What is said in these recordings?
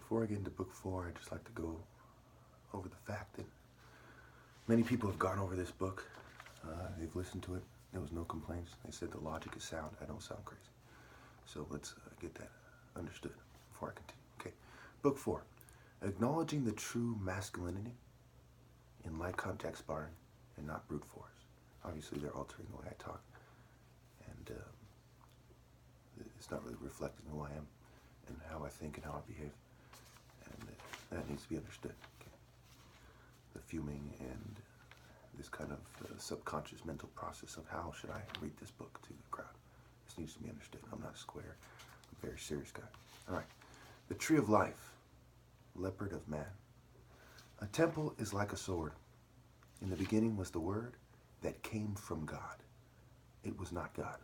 Before I get into book 4, I'd just like to go over the fact that many people have gone over this book. They've listened to it. There was no complaints. They said the logic is sound. I don't sound crazy. So let's get that understood before I continue. Okay, book 4. Acknowledging the true masculinity in light contact sparring and not brute force. Obviously, they're altering the way I talk. And it's not really reflecting who I am and how I think and how I behave. And that needs to be understood. Okay. The fuming and this kind of subconscious mental process of how should I read this book to the crowd. This needs to be understood. I'm not square. I'm a very serious guy. All right. The tree of life, leopard of man. A temple is like a sword. In the beginning was the word that came from God. It was not God.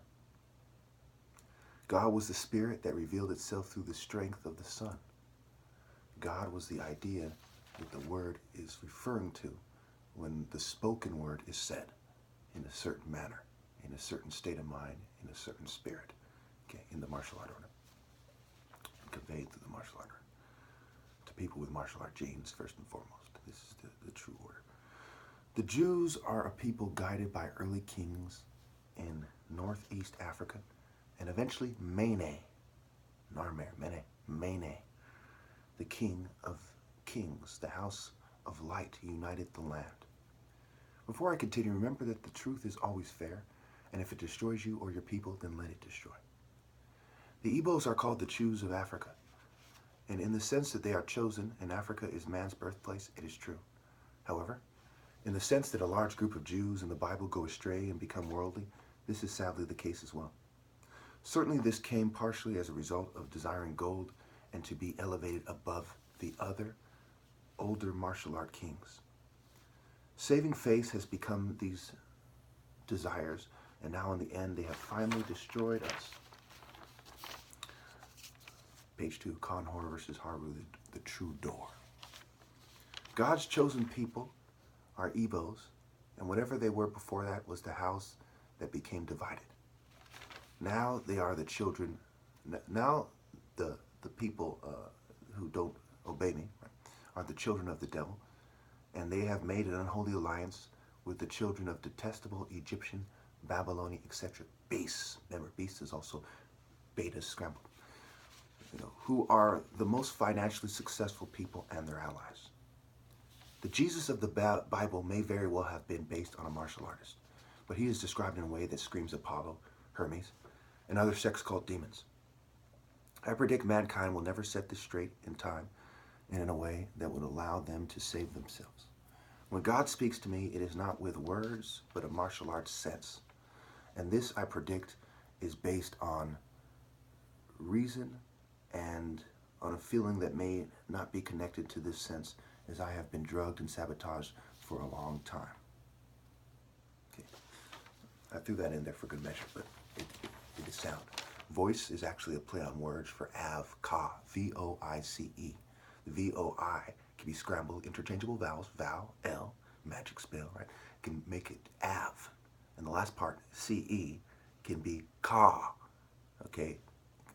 God was the spirit that revealed itself through the strength of the sun. God was the idea that the word is referring to when the spoken word is said in a certain manner, in a certain state of mind, in a certain spirit, okay, in the martial art order, and conveyed through the martial art order to people with martial art genes, first and foremost. This is the true order. The Jews are a people guided by early kings in northeast Africa, and eventually Mene, the king of kings, the house of light, united the land. Before I continue, remember that the truth is always fair, and if it destroys you or your people, then let it destroy. The Igbos are called the Jews of Africa, and in the sense that they are chosen and Africa is man's birthplace, it is true. However, in the sense that a large group of Jews in the Bible go astray and become worldly, this is sadly the case as well. Certainly this came partially as a result of desiring gold and to be elevated above the other, older martial art kings. Saving face has become these desires, and now in the end they have finally destroyed us. Page 2, Conhor versus Haru, the true door. God's chosen people are Igbos, and whatever they were before that was the house that became divided. Now they are the children, now the people who don't obey me, right, are the children of the devil, and they have made an unholy alliance with the children of detestable Egyptian, Babylonian, etc. Beasts. Remember, beast is also beta scrambled. Who are the most financially successful people and their allies. The Jesus of the Bible may very well have been based on a martial artist, but he is described in a way that screams Apollo, Hermes, and other sex-cult demons. I predict mankind will never set this straight in time and in a way that would allow them to save themselves. When God speaks to me, it is not with words, but a martial arts sense. And this, I predict, is based on reason and on a feeling that may not be connected to this sense, as I have been drugged and sabotaged for a long time. Okay. I threw that in there for good measure, but it is sound. Voice is actually a play on words for av, ka, V-O-I-C-E. The V-O-I can be scrambled, interchangeable vowels, vowel, L, magic spell, right? Can make it av. And the last part, C-E, can be ka, okay?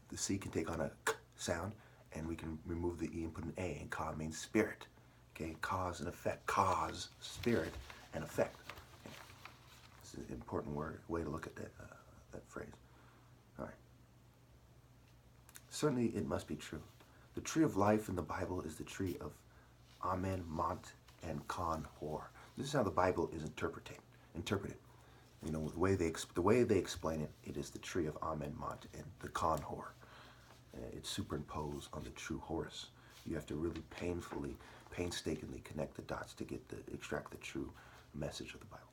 The C can take on a k sound, and we can remove the E and put an A, and ka means spirit, okay? Cause and effect, cause, spirit, and effect. Okay. This is an important way to look at that phrase. All right. Certainly it must be true. The tree of life in the Bible is the tree of Amen, Mont, and Conhor. This is how the Bible is interpreted. The way they explain it, it is the tree of Amen, Mont, and the Conhor. It's superimposed on the true Horus. You have to really painstakingly connect the dots to extract the true message of the Bible.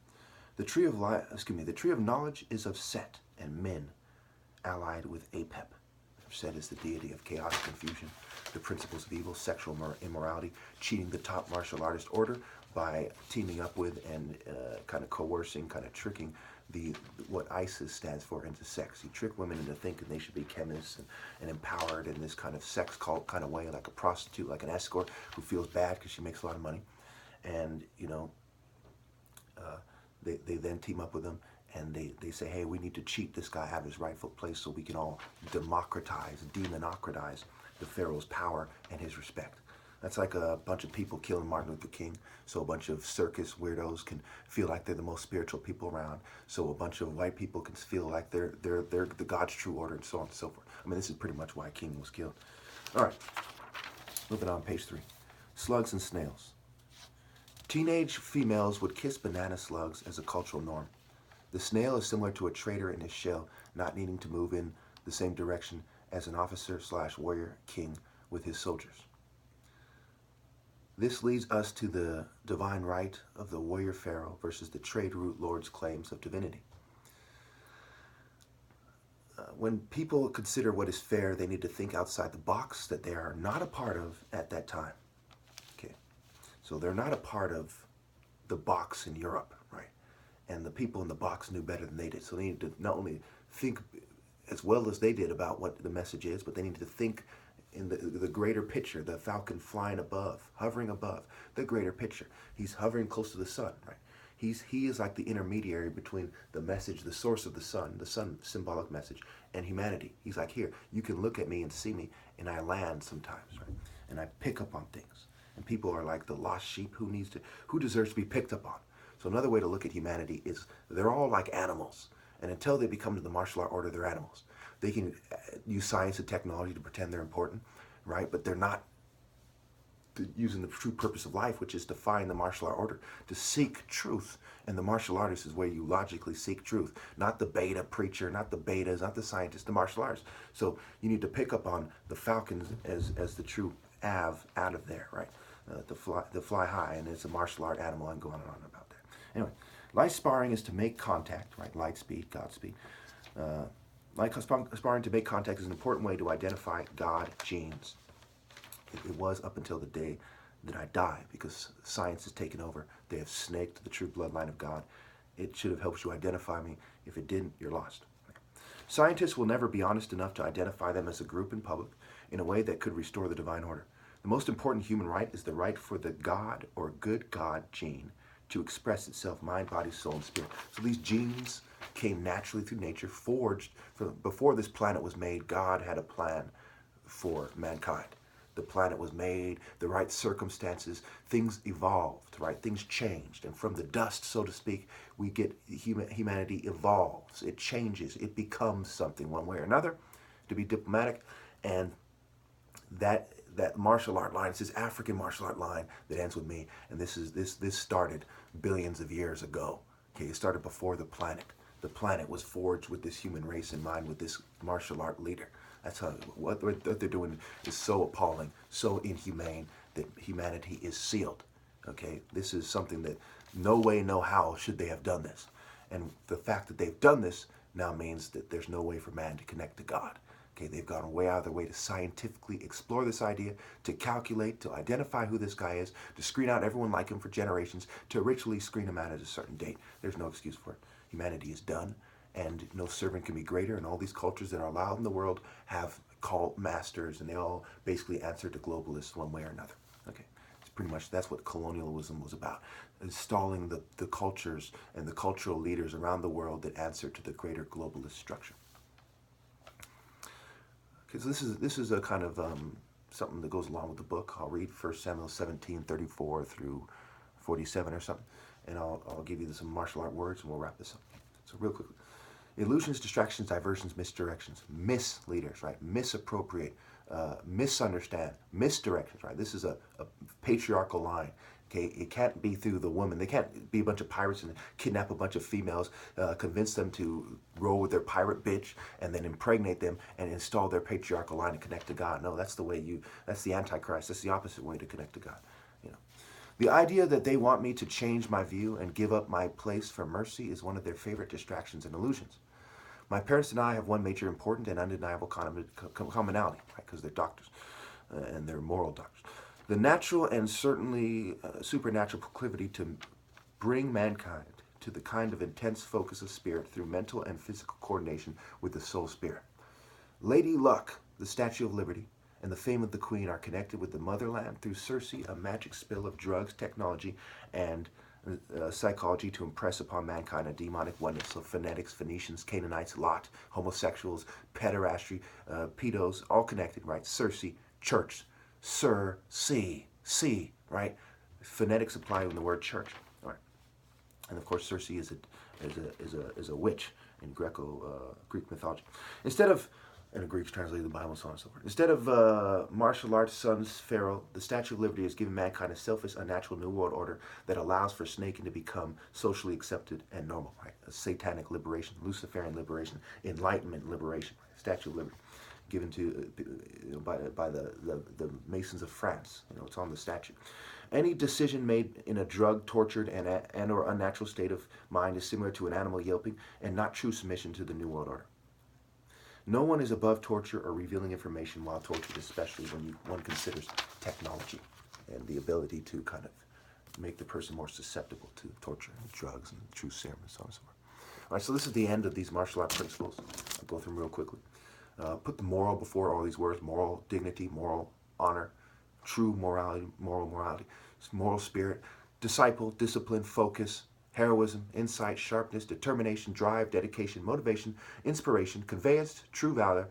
The tree of the tree of knowledge is of Set and Min, allied with Apep. Set is the deity of chaotic confusion, the principles of evil, sexual immorality, cheating the top martial artist order by teaming up with and kind of coercing, kind of tricking what ISIS stands for into sex. You trick women into thinking they should be chemists and empowered in this kind of sex cult kind of way, like a prostitute, like an escort who feels bad because she makes a lot of money. And, they then team up with them and they say, hey, we need to cheat this guy out of his rightful place so we can all demonocratize the Pharaoh's power and his respect. That's like a bunch of people killing Martin Luther King, so a bunch of circus weirdos can feel like they're the most spiritual people around, so a bunch of white people can feel like they're the God's true order, and so on and so forth. I mean, this is pretty much why King was killed. All right, moving on, page 3. Slugs and snails. Teenage females would kiss banana slugs as a cultural norm. The snail is similar to a traitor in his shell, not needing to move in the same direction as an officer/warrior king with his soldiers. This leads us to the divine right of the warrior pharaoh versus the trade route lord's claims of divinity. When people consider what is fair, they need to think outside the box that they are not a part of at that time. Okay, so they're not a part of the box in Europe, right? And the people in the box knew better than they did. So they need to not only think as well as they did about what the message is, but they need to think in the greater picture, the falcon flying above, hovering above, the greater picture. He's hovering close to the sun, right? He is like the intermediary between the message, the source of the sun symbolic message, and humanity. He's like, here, you can look at me and see me, and I land sometimes, right? And I pick up on things. And people are like the lost sheep who deserves to be picked up on. So another way to look at humanity is they're all like animals. And until they become to the martial art order, they're animals. They can use science and technology to pretend they're important, right? But they're not using the true purpose of life, which is to find the martial art order, to seek truth. And the martial artist is where you logically seek truth. Not the beta preacher, not the betas, not the scientist, the martial artist. So you need to pick up on the falcons as the true out of there, right? To fly high, and it's a martial art animal. I'm going on about that. Anyway, light sparring is to make contact, right? Light speed, God speed. Light sparring to make contact is an important way to identify God genes. It was up until the day that I die, because science has taken over. They have snaked the true bloodline of God. It should have helped you identify me. If it didn't, you're lost. Scientists will never be honest enough to identify them as a group in public in a way that could restore the divine order. The most important human right is the right for the God or good God gene to express itself, mind, body, soul, and spirit. So these genes came naturally through nature, forged. Before this planet was made, God had a plan for mankind. The planet was made, the right circumstances, things evolved, right? Things changed. And from the dust, so to speak, we get humanity evolves. It changes. It becomes something one way or another, to be diplomatic. And that martial art line, it's this African martial art line that ends with me. And this started billions of years ago. Okay, it started before the planet. The planet was forged with this human race in mind, with this martial art leader. That's how what they're doing is so appalling, so inhumane, that humanity is sealed. Okay, this is something that no way, no how should they have done this. And the fact that they've done this now means that there's no way for man to connect to God. Okay, they've gone way out of their way to scientifically explore this idea, to calculate, to identify who this guy is, to screen out everyone like him for generations, to ritually screen him out at a certain date. There's no excuse for it. Humanity is done, and no servant can be greater, and all these cultures that are allowed in the world have cult masters, and they all basically answer to globalists one way or another. Okay, it's pretty much, that's what colonialism was about, installing the cultures and the cultural leaders around the world that answer to the greater globalist structure. Okay, so this is a kind of something that goes along with the book. I'll read 1 Samuel 17:34 through 47 or something, and I'll give you some martial art words, and we'll wrap this up. So real quickly. Illusions, distractions, diversions, misdirections, misleaders, right? Misappropriate, misunderstand, misdirections, right? This is a patriarchal line. Okay, it can't be through the woman. They can't be a bunch of pirates and kidnap a bunch of females, convince them to roll with their pirate bitch, and then impregnate them and install their patriarchal line and connect to God. No, that's that's the Antichrist. That's the opposite way to connect to God. You know, the idea that they want me to change my view and give up my place for mercy is one of their favorite distractions and illusions. My parents and I have one major important and undeniable commonality, right? Because they're doctors, and they're moral doctors. The natural and certainly supernatural proclivity to bring mankind to the kind of intense focus of spirit through mental and physical coordination with the soul spirit. Lady Luck, the Statue of Liberty, and the fame of the Queen are connected with the motherland through Circe, a magic spell of drugs, technology, and psychology to impress upon mankind a demonic oneness. So phonetics, Phoenicians, Canaanites, Lot, homosexuals, pederastry, pedos, all connected, right? Circe, church. Sir, see, right? Phonetics apply in the word church. All right. And of course, Circe is a witch in Greek mythology. Instead of, and the Greeks translated the Bible, so on and so forth. Instead of martial arts sons pharaoh, the Statue of Liberty has given mankind a selfish, unnatural new world order that allows for snaking to become socially accepted and normal. Right? A satanic liberation, Luciferian liberation, enlightenment liberation. Right? Statue of Liberty, given to by the Masons of France. It's on the statue. Any decision made in a drug, tortured, and or unnatural state of mind is similar to an animal yelping and not true submission to the New World Order. No one is above torture or revealing information while tortured, especially when one considers technology and the ability to kind of make the person more susceptible to torture and drugs and true serum and so on and so forth. All right, so this is the end of these martial art principles. I'll go through them real quickly. Put the moral before all these words: moral dignity, moral honor, true morality, moral spirit, disciple, discipline, focus, heroism, insight, sharpness, determination, drive, dedication, motivation, inspiration, conveyance, true valor,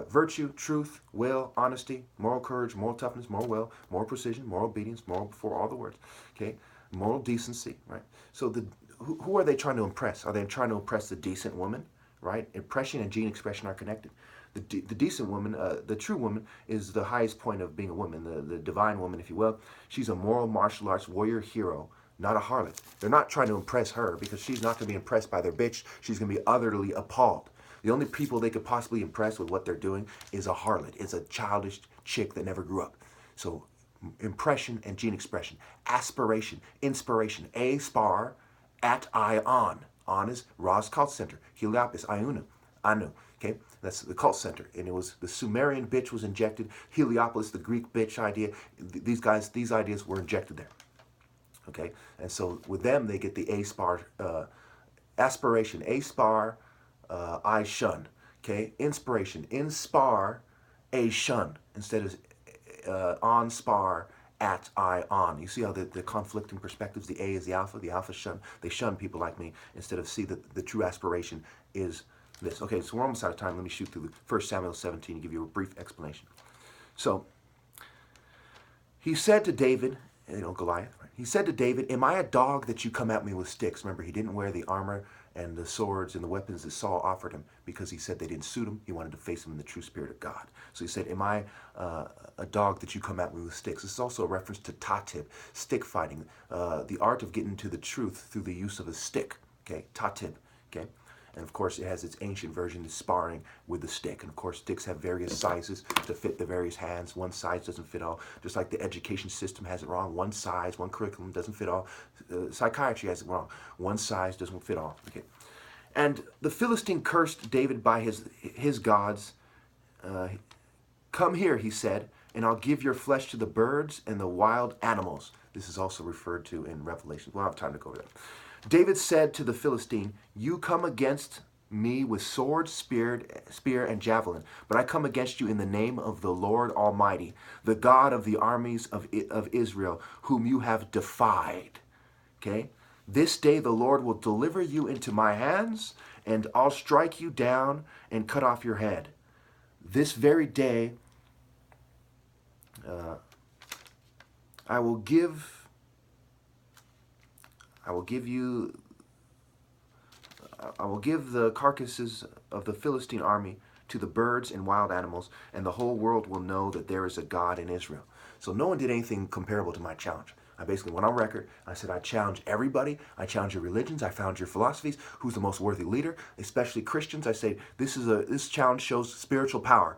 virtue, truth, will, honesty, moral courage, moral toughness, moral will, moral precision, moral obedience, moral before all the words, okay? Moral decency, right? So who are they trying to impress? Are they trying to impress the decent woman, right? Impression and gene expression are connected. The decent woman, the true woman, is the highest point of being a woman, the divine woman, if you will. She's a moral martial arts warrior hero, not a harlot. They're not trying to impress her because she's not going to be impressed by their bitch. She's going to be utterly appalled. The only people they could possibly impress with what they're doing is a harlot. It's a childish chick that never grew up. So impression and gene expression, aspiration, inspiration, a spar, at I on. On is Ra's cult center. Heliopolis, Anu. Okay, that's the cult center, and it was the Sumerian bitch was injected. Heliopolis, the Greek bitch idea. These ideas were injected there. Okay, and so with them they get the a spar aspiration, a spar, I shun. Okay, inspiration, in spar, a shun instead of on spar, at I on. You see how the conflicting perspectives, the A is the alpha shun. They shun people like me instead of see that the true aspiration is this. Okay, so we're almost out of time. Let me shoot through the 1 Samuel 17 and give you a brief explanation. So he said to David, Goliath, right? He said to David, am I a dog that you come at me with sticks? Remember, he didn't wear the armor and the swords and the weapons that Saul offered him because he said they didn't suit him. He wanted to face him in the true spirit of God. So he said, am I a dog that you come at me with sticks? This is also a reference to tatib, stick fighting, the art of getting to the truth through the use of a stick. Okay, tatib. Okay. And of course, it has its ancient version, is sparring with the stick. And of course, sticks have various sizes to fit the various hands. One size doesn't fit all. Just like the education system has it wrong. One size, one curriculum doesn't fit all. Psychiatry has it wrong. One size doesn't fit all. Okay. And the Philistine cursed David by his gods. Come here, he said, and I'll give your flesh to the birds and the wild animals. This is also referred to in Revelation. We'll have time to go over that. David said to the Philistine, you come against me with sword, spear, and javelin, but I come against you in the name of the Lord Almighty, the God of the armies of Israel, whom you have defied. Okay? This day the Lord will deliver you into my hands, and I'll strike you down and cut off your head. This very day I will give the carcasses of the Philistine army to the birds and wild animals, and the whole world will know that there is a God in Israel. So no one did anything comparable to my challenge. I basically went on record. I said, I challenge everybody. I challenge your religions. I challenge your philosophies. Who's the most worthy leader? Especially Christians. I say, this challenge shows spiritual power,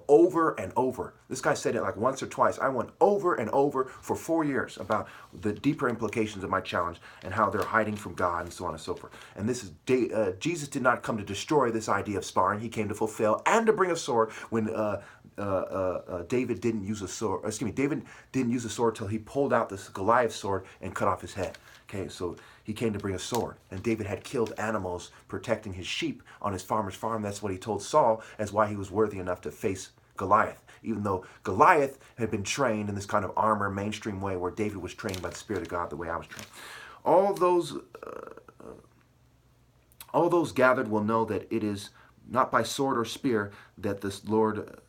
over and over. This guy said it like once or twice. I went over and over for 4 years about the deeper implications of my challenge and how they're hiding from God and so on and so forth. And this is, Jesus did not come to destroy this idea of sparring. He came to fulfill and to bring a sword when David didn't use a sword. David didn't use a sword till he pulled out this Goliath sword and cut off his head. Okay, so he came to bring a sword. And David had killed animals protecting his sheep on his farmer's farm. That's what he told Saul as why he was worthy enough to face Goliath. Even though Goliath had been trained in this kind of armor mainstream way where David was trained by the Spirit of God the way I was trained. All those gathered will know that it is not by sword or spear that this Lord